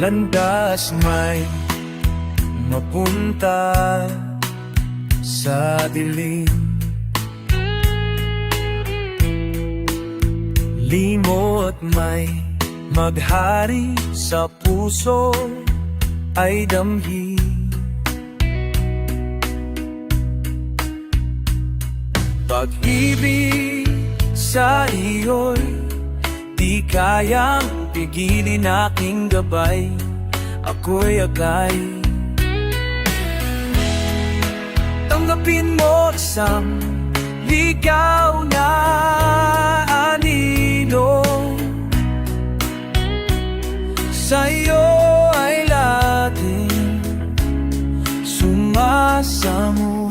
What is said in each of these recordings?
landas may mapunta sa dilim. Limot may maghari sa puso ay damhi. Pag-ibig sa iyo'y di kayang pigilin aking gabay. Ako'y agay tanggapin mo isang ligaw na anino. Sa'yo ay laging sumasamo.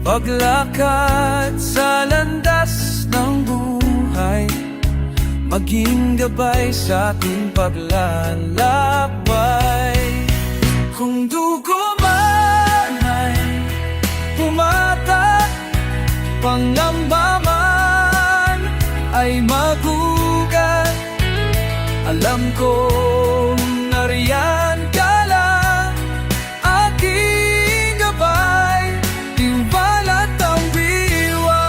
Paglakad sa landas ng buhay, maging gabay sa ating paglalakbay. Kung dugo man ay pumatak, pangamba man ay magugat, alam kong nariyan ka lang, aking gabay, tiwala't ang diwa.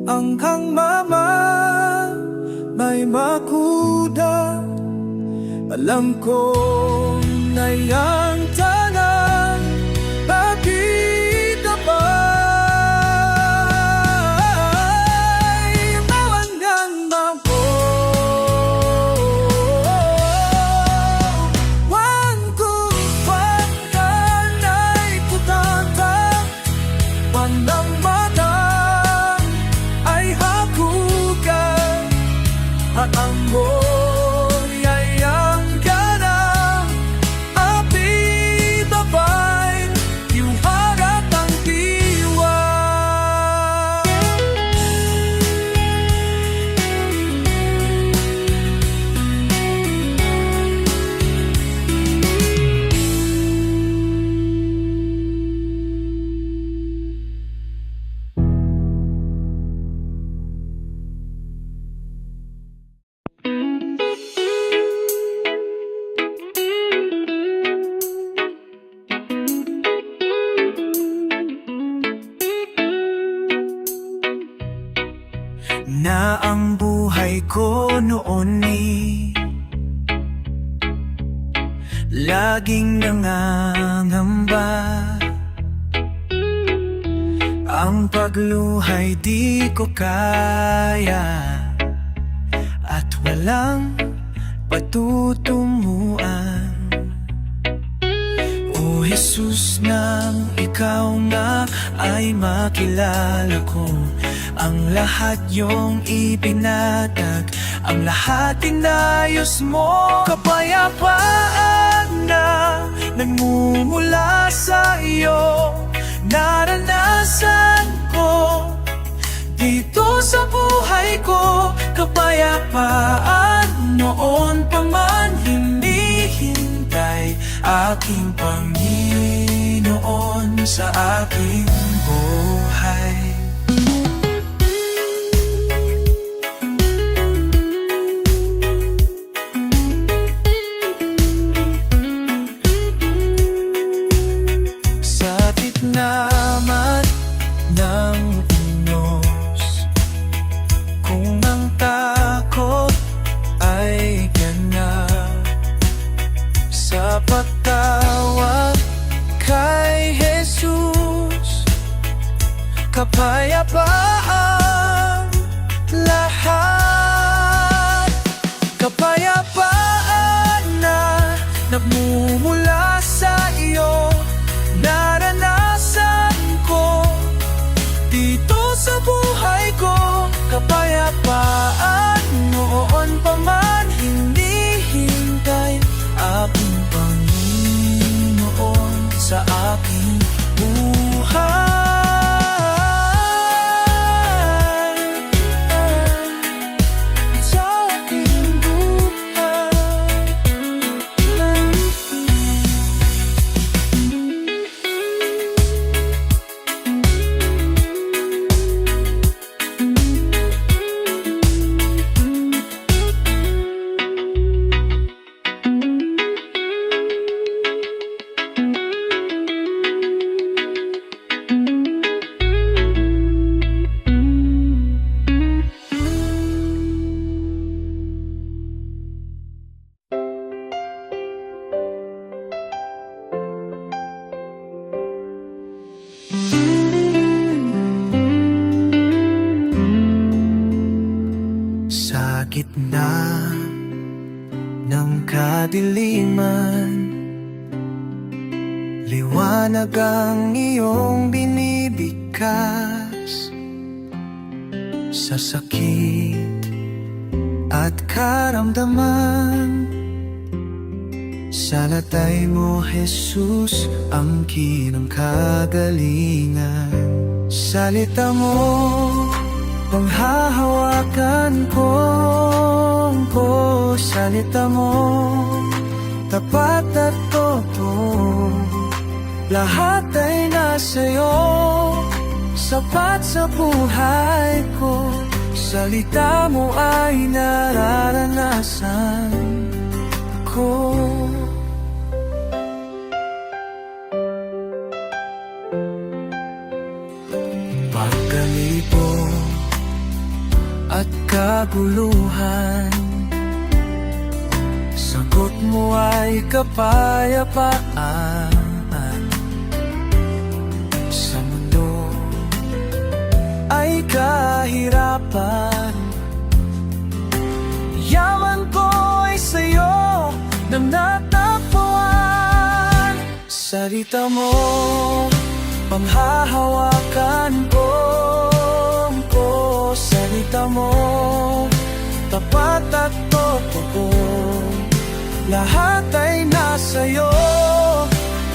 Hanggang mama may makuda, alam ko na iyang tanang nakita pa. Tawanan ako, wan kong pagkanay kutata, pandang at ang mo'y ayang ka na, api babay, yung hagat ang diwa. Na ang buhay ko noon ni laging nangangamba, ang pagluhay di ko kaya at walang patutunguhan. O Jesus, nang ikaw nga ay makilala ko, ang lahat yung ipinatag, ang lahat inayos mo. Kapayapaan na nagmumula sa iyo, naranasan ko dito sa buhay ko. Kapayapaan noon pa man hinihintay aking Panginoon sa aking buhay. Naman ng unos, kung ang takot ay ganap, kapayapaan lahat. Kapayapaan na nagmumula sa iyo, naranasan ko dito sa buhay ko. Kapayapaan noon pa man hinihintay aking Panginoon sa aking buhay. Sa aking buhay. Sa gitna ng kadiliman, liwanag ang iyong binibigkas. Sa sakit at karamdaman, sa latay mo, Jesus, ang kinang kagalingan. Salita mo, panghahawakan ko, salita mo, tapat at totoo. Lahat ay nasa'yo, sapat sa buhay ko. Salita mo ay nararanasan ko. Pagkalito at kaguluhan, sagot mo ay kapayapaan. Sa mundo ay kahirapan, yaman ko ay sa'yo nang natagpuan. Salita mo, panghahawakan ko. Salita mo, tapat at totoo. Lahat ay nasa'yo,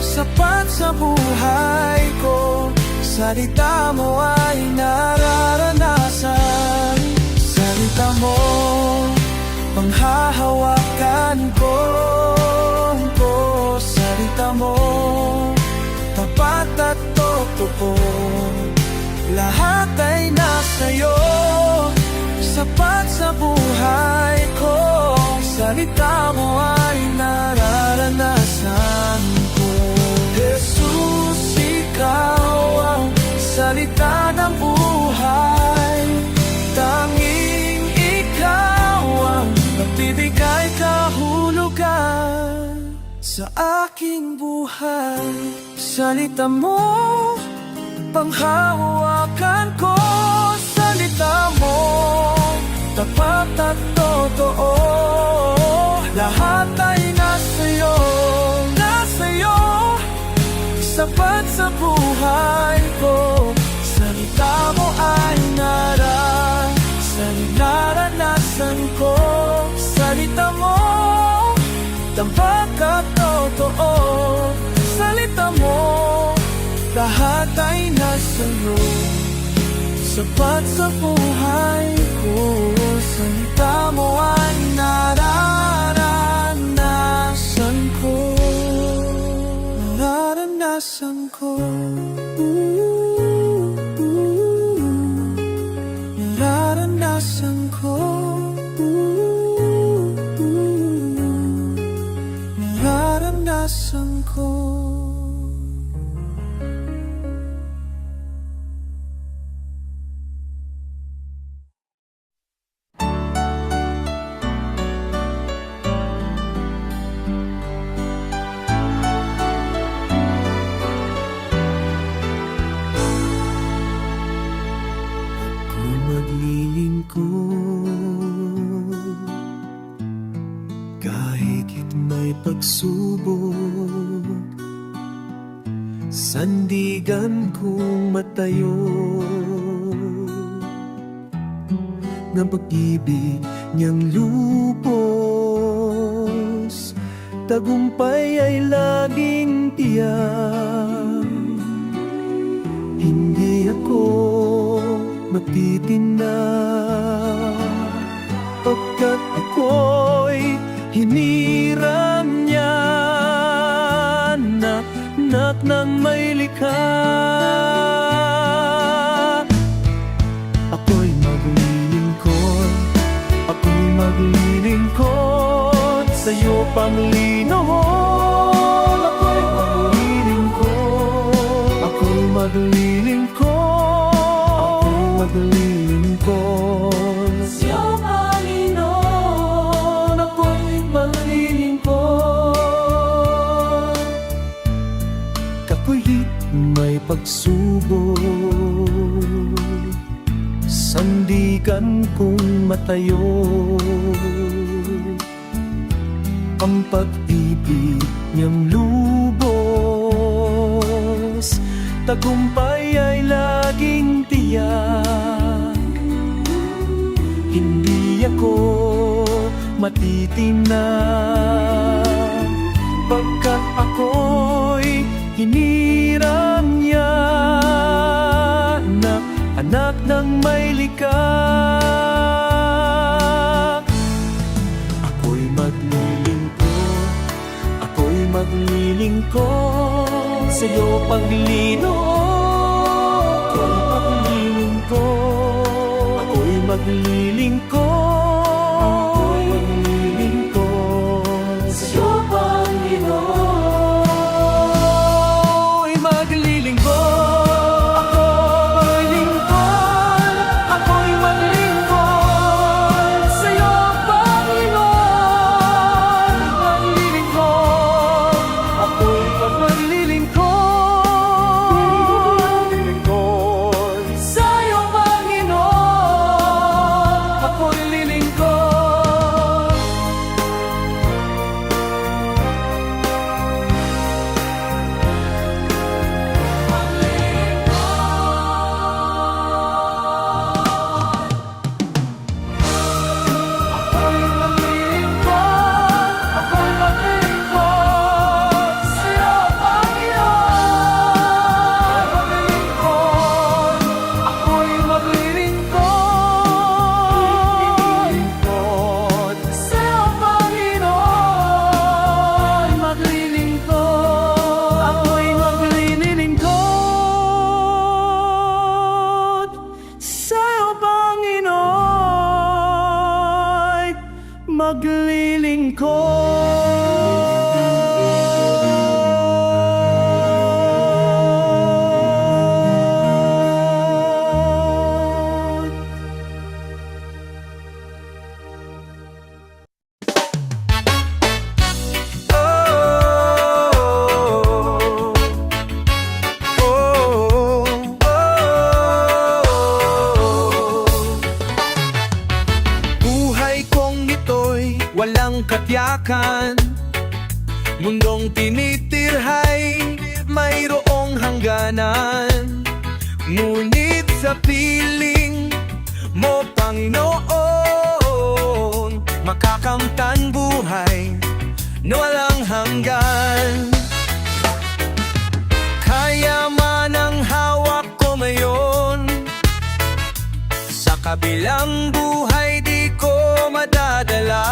sapat sa buhay ko. Salita mo ay nararanasan. Salita mo, panghahawakan ko. Salita mo, tapat at totoo. Lahat ay nasa'yo, sapat sa buhay ko. Salita mo ay nararanasan ko. Jesus, ikaw ang salita ng buhay. Tanging ikaw ang nagbibigay kahulugan sa aking buhay. Salita mo, panghahawakan ko. Salita mo, tapat at totoo. Lahat ay nasa'yo, nasa'yo, sapat sa buhay ko. Salita mo ay nararanasan ko. Salita mo, tapat at totoo. Salita mo, lahat ay nasa'yo, sapat sa buhay ko. Salita mo ay nararanasan ko. Nararanasan ko. Nararanasan ko. Nararanasan ko. sandigan kong matayo ng pag-ibig niyang lubos, tagumpay ay laging tiyak. Hindi ako matitinag, pagkat ako'y hiniram niya, anak ng may likha. Ako'y maglilingkod, ako'y maglilingkod sa'yo, Panginoon. Ako'y maglilingkod, ako'y maglilingkod, ako'y maglilingkod sa'yo, Panginoon. Ako'y maglilingkod. Kapalit may pagsubok, sandigan kong matayo, ang pag-ibig niyang lubos, tagumpay ay laging tiyak. Hindi ako matitinag, pagkat ako'y hiniram niya, anak ng may likha. Ako'y maglilingkod, ako'y maglilingkod sa'yo, Panginoon. Ako'y maglilingkod, ako'y maglilingkod, ako'y maglilingkod sa'yo, Panginoon. Ako'y maglilingkod, ako'y maglilingkod sa'yo, Panginoon. Maglilingkod, ako'y maglilingkod sa'yo, Panginoon. Ako'y lilingkod. Ako'y maglilingkod, ako'y maglilingkod sa'yo, Panginoon. Maglilingkod, ako'y maglilingkod sa'yo, Panginoon. Maglilingkod, ako'y maglilingkod sa'yo, Panginoon. Maglilingkod. Buhay kong ito'y walang katiyakan, mundong tinitirhay mayroong hangganan. Ngunit sa piling mo, Panginoon, makakamtan buhay na walang hanggan. Kayaman ang hawak ko ngayon, sa kabilang buhay di ko madadala.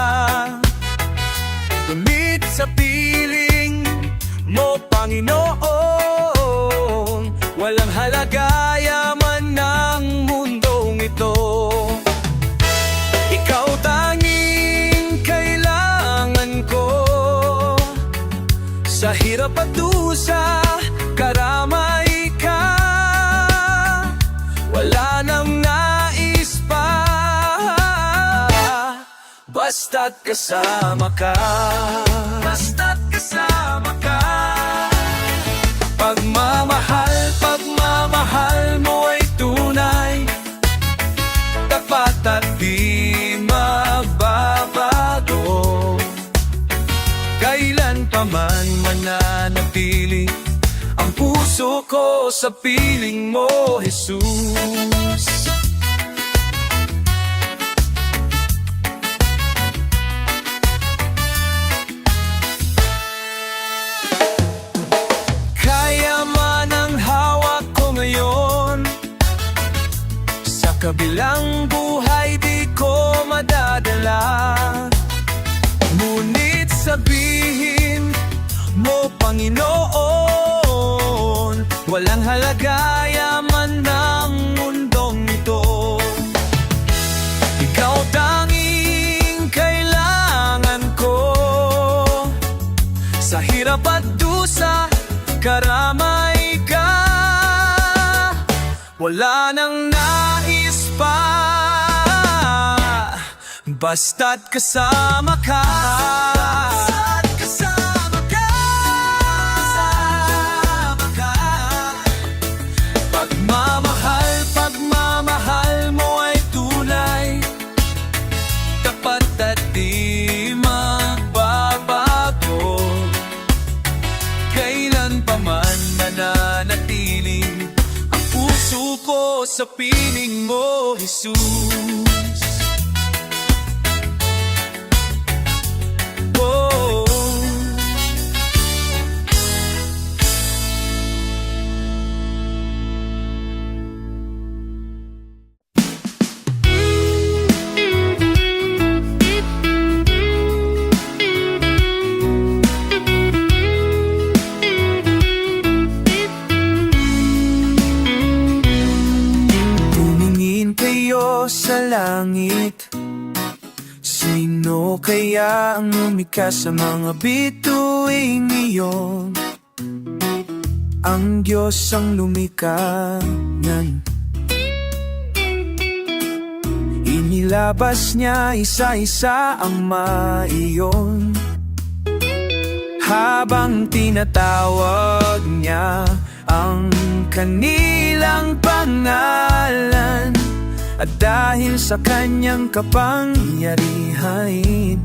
Gumit sa piling mo, Panginoon, walang halaga yaman ng mundong ito. Ikaw tanging kailangan ko, sa hirap at dusa, karamay ka. Wala nang nais pa, basta't kasama ka. Basta't kasama ka. Pagmamahal mo ay tunay, tapat at di mababago. Kailan pa man mananatili ang puso ko sa piling mo, Jesus. Kaya man ang hawak ko ngayon, sa kabilang buhay di ko madadala. Ngunit sabihin mo, Panginoon, walang halaga yaman ng mundong ito. Ikaw tanging kailangan ko, sa hirap at dusa, karamay ka. Wala nang nais pa, basta't kasama ka. Pagmamahal mo ay tunay, tapat at di magbabago. Kailan pa man mananatiling ang puso ko sa piling mo, Jesus. Sa langit, sino kaya ang lumikha sa mga bituing iyon? Ang Diyos ang lumikha niyan. Inilabas niya isa-isa ang maiyon, habang tinatawag niya ang kanilang pangalan. At dahil sa kanyang kapangyarihan,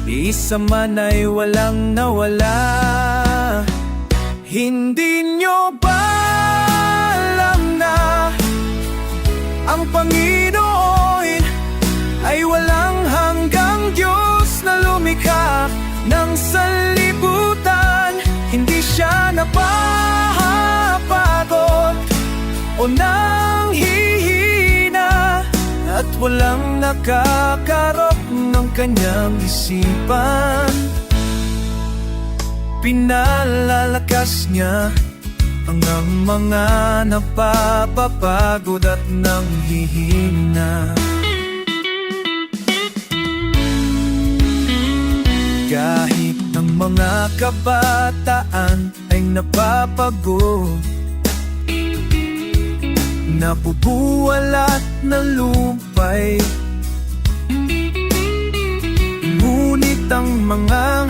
isa man ay walang nawala. Hindi nyo ba alam na ang Panginoon ay walang hanggang Diyos na lumikha ng sanlibutan? Hindi siya napapagod o nanghihina, at walang nakakarop ng kanyang isipan. Pinalalakas niya ang mga napapapagod at nanghihina. Kahit ang mga kabataan ay napapagod, nabubuwalat na lupay, ngunit ang mga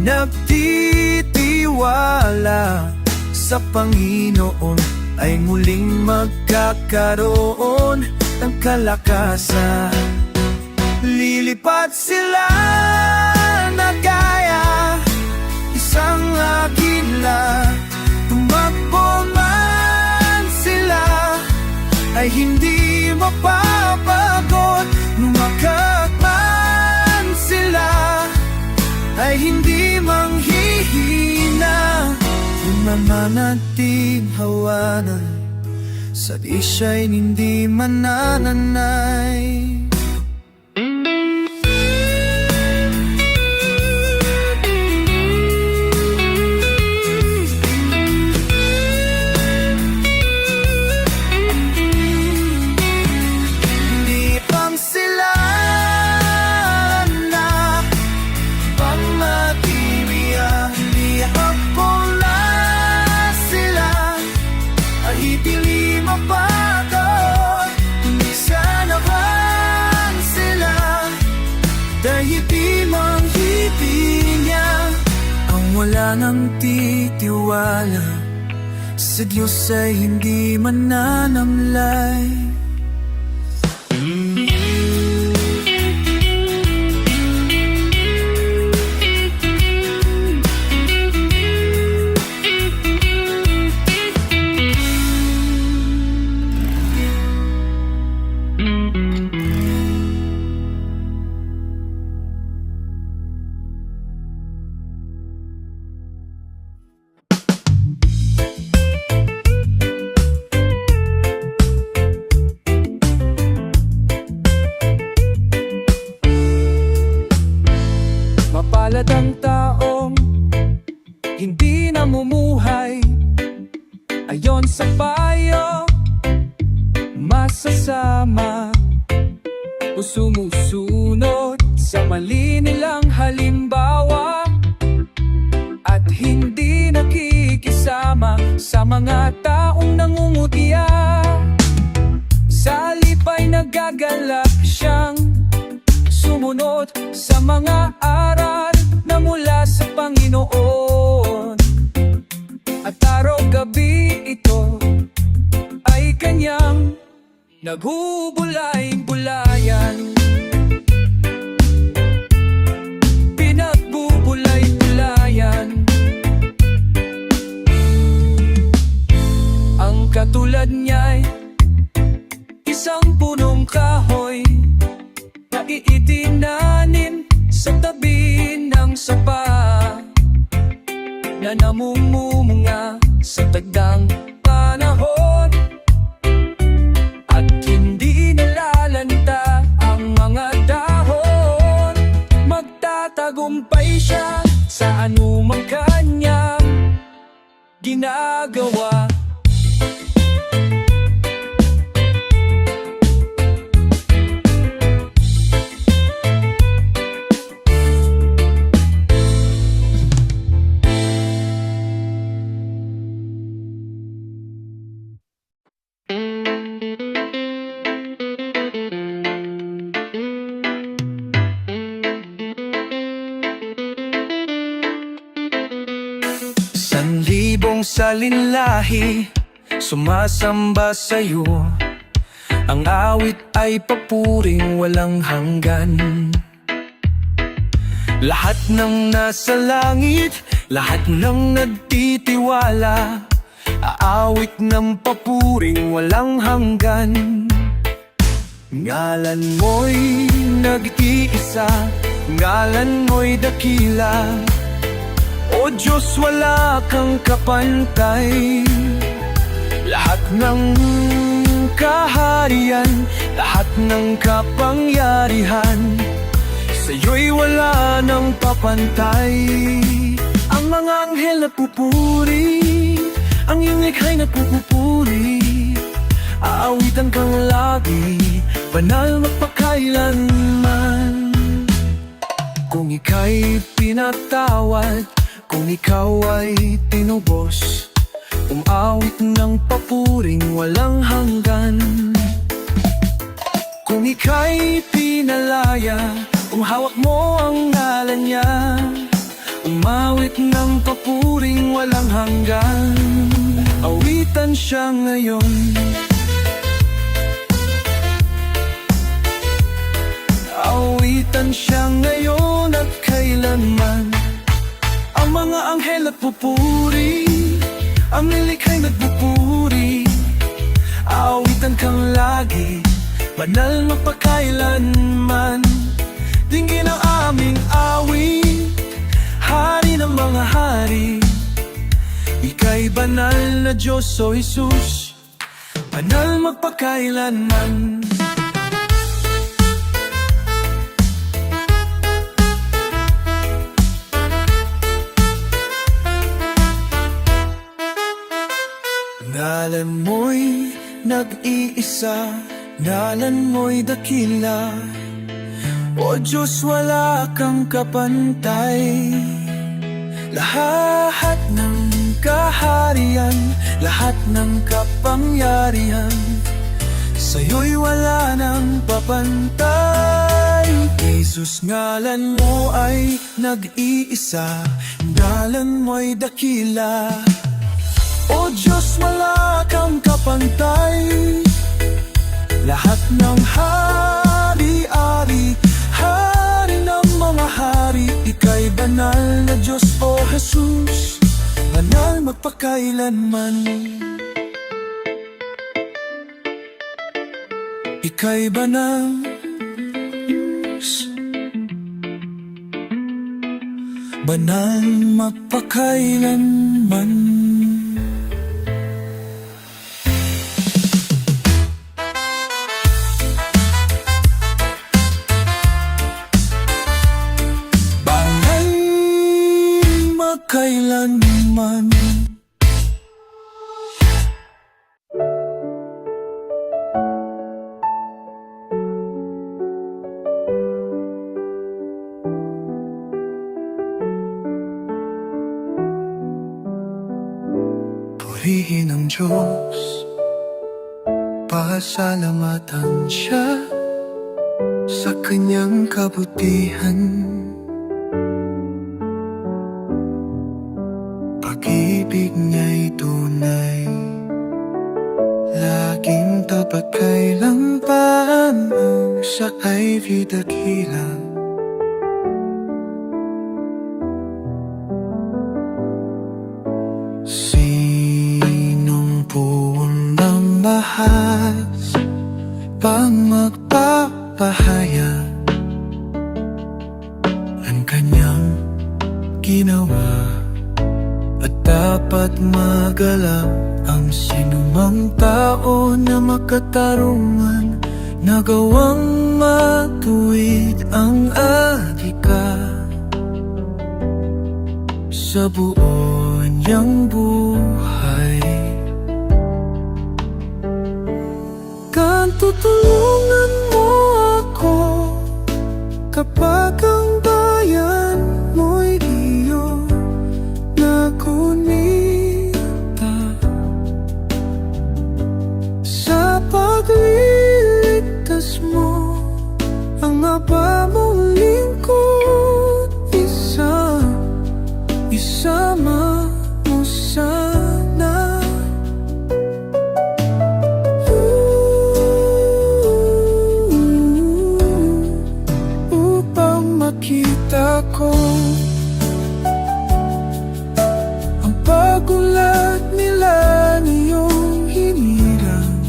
nagtitiwala sa Panginoon ay muling magkakaroon ng kalakasan. Lilipad sila na gaya isang agila, tumakbo man sila ay hindi mapapagod. Lumakad man sila ay hindi manghihina. Kung mananatihawanan sa di siya'y hindi manananay. Wala nang titiwala sa Diyos ay hindi mananamlay. Ayon sa payo, masasama o sumusunod sa mali nilang halimbawa, at hindi nakikisama sa mga taong nangungutya. Sa halip ay nagagalak siyang sumunod sa mga aral na mula sa Panginoon. At araw-gabi ito ay kanyang nagbubulay-bulayan. Pinagbubulay-bulayan. Ang katulad niya'y isang punong kahoy na iitinanim sa tabi ng sapa, na namumunga sa tagdang panahon, at hindi nalalanta ang mga dahon. Magtatagumpay siya sa anumang kanyang ginagawa. Sanlibong salinlahi sumasamba sa'yo, ang awit ay papuring walang hanggan. Lahat ng nasa langit, lahat ng nagtitiwala, aawit ng papuring walang hanggan. Ngalan mo'y nag-iisa, ngalan mo'y dakila. O Diyos, wala kang kapantay. Lahat ng kaharian, lahat ng kapangyarihan, sa'yo'y wala nang papantay. Ang mga anghel nagpupuri, ang iyong likha'y nagpupuri. Aawitan kang lagi, banal magpakailanman. Kung ika'y pinatawad, kung ikaw ay tinubos, umawit ng papuring walang hanggan. Kung ika'y pinalaya, hawak mo ang ngalan niya, umawit ng papuring walang hanggan. Awitan siya ngayon, awitan siya ngayon at kailanman. Ang mga anghel nagpupuri, ang nilikhay nagpupuri. Aawitan kang lagi, banal magpakailanman. Dinggin ang aming awit, hari ng mga hari. Ika'y banal na Diyos, o Jesus, banal magpakailanman. Ngalan mo'y nag-iisa, ngalan mo'y dakila. O Diyos, wala kang kapantay. Lahat ng kaharian, lahat ng kapangyarihan, sa'yo'y wala nang papantay. Jesus, ngalan mo ay nag-iisa, ngalan mo'y dakila. O Diyos, wala kang kapantay. Lahat ng hari-ari, hari ng mga hari, ika'y banal na Diyos, o Jesus, banal magpakailanman. Ika'y banal, banal magpakailanman. Kailanman. Purihin ang Diyos, pasalamatan Siya sa Kanyang kabutihan. Pag-ibig niya'y tunay, laging tapat kailanman. Siya ay dakilang sinong punang mahas pang magpapahayag ang kanyang ginawa, at dapat magalak ang sinumang tao na makatarungan, nagawang matuwid ang adhika sa buo niyang buhay. Kan tutulungan mo ako kapag ang bayan mo'y iyo nakunita, sa pagliligtas mo ang aba mong lingkod, isama mo sana. Upang makita ko ang pagulat nila niyong hinirang,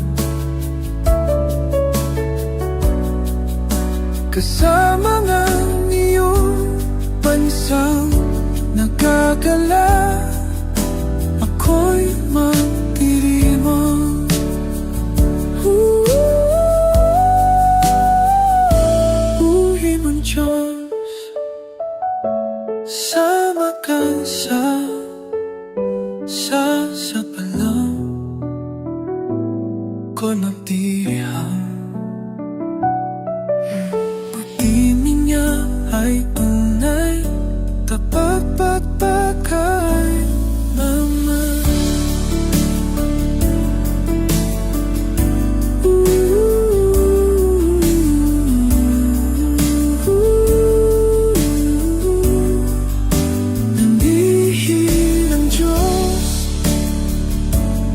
kasama ng iyong bansang nagkagala, ako'y magdirimang. Buhin mong Diyos, sama ka sa palang ko'y magdirihang. Pag-ibig niya ay tunay, tapat pagpakay mama. Nandihin ang Diyos,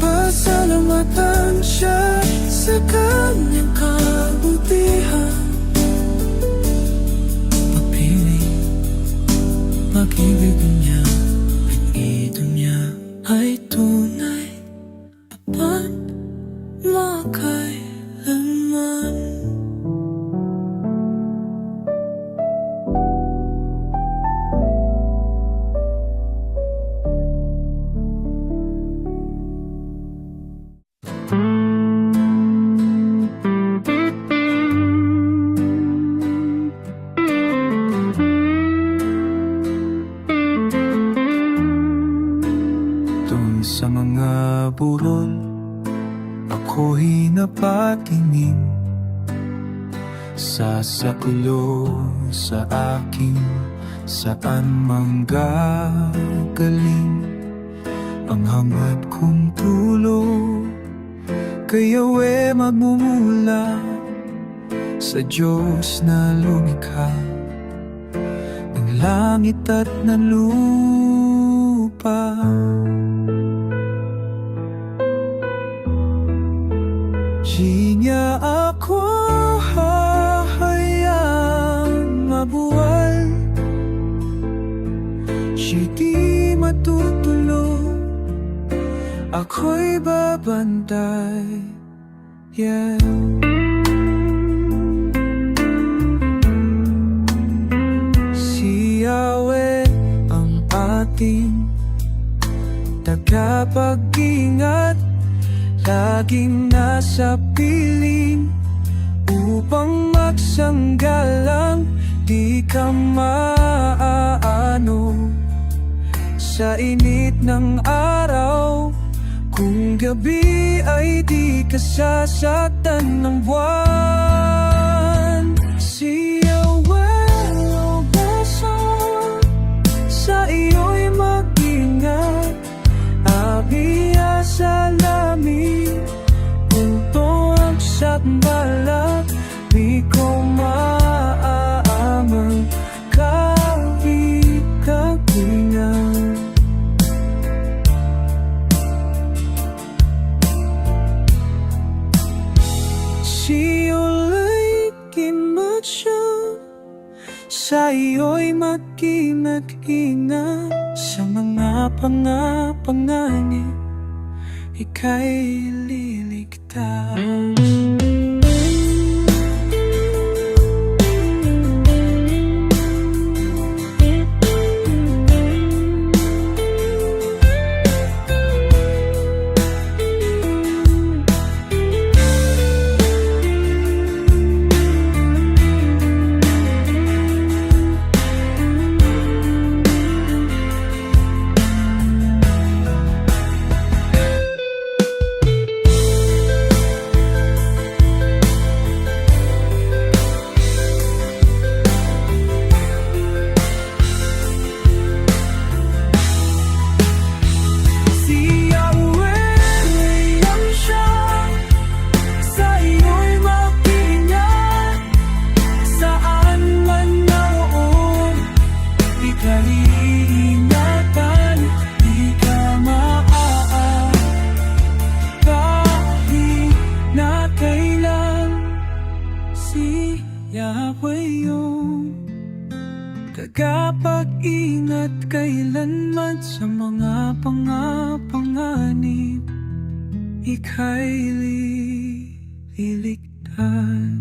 pasalamatan Siya sa Kanyang kabutihan. Pag-ibig niya, pag-ito niya ay tunay, tapat makailanman. Sa mga burol, ako'y napatingin sa sakulo sa aking saan manggagaling ang hangad kong tulog. Kaya't magmumula sa Diyos na lumikha ng langit at ng lupa. Di niya ako hahayang mabuwal, siya di matutulog, ako'y babantay. Yeah. Si Yahweh ang ating tagapag-ingat, laging nasa piling upang magsanggalang di ka maaano sa init ng araw. Kung gabi ay di ka sasaktan ng buwan. Si Yahweh o basa sa iyo'y mag-ingat, abiyas proteksyon. Sa iyo'y mag-ingat-ingat, sa mga panganib, ika'y liligtas. Yahweh yung tagapag-ingat kailanman, sa mga panganib, ika'y liligtas.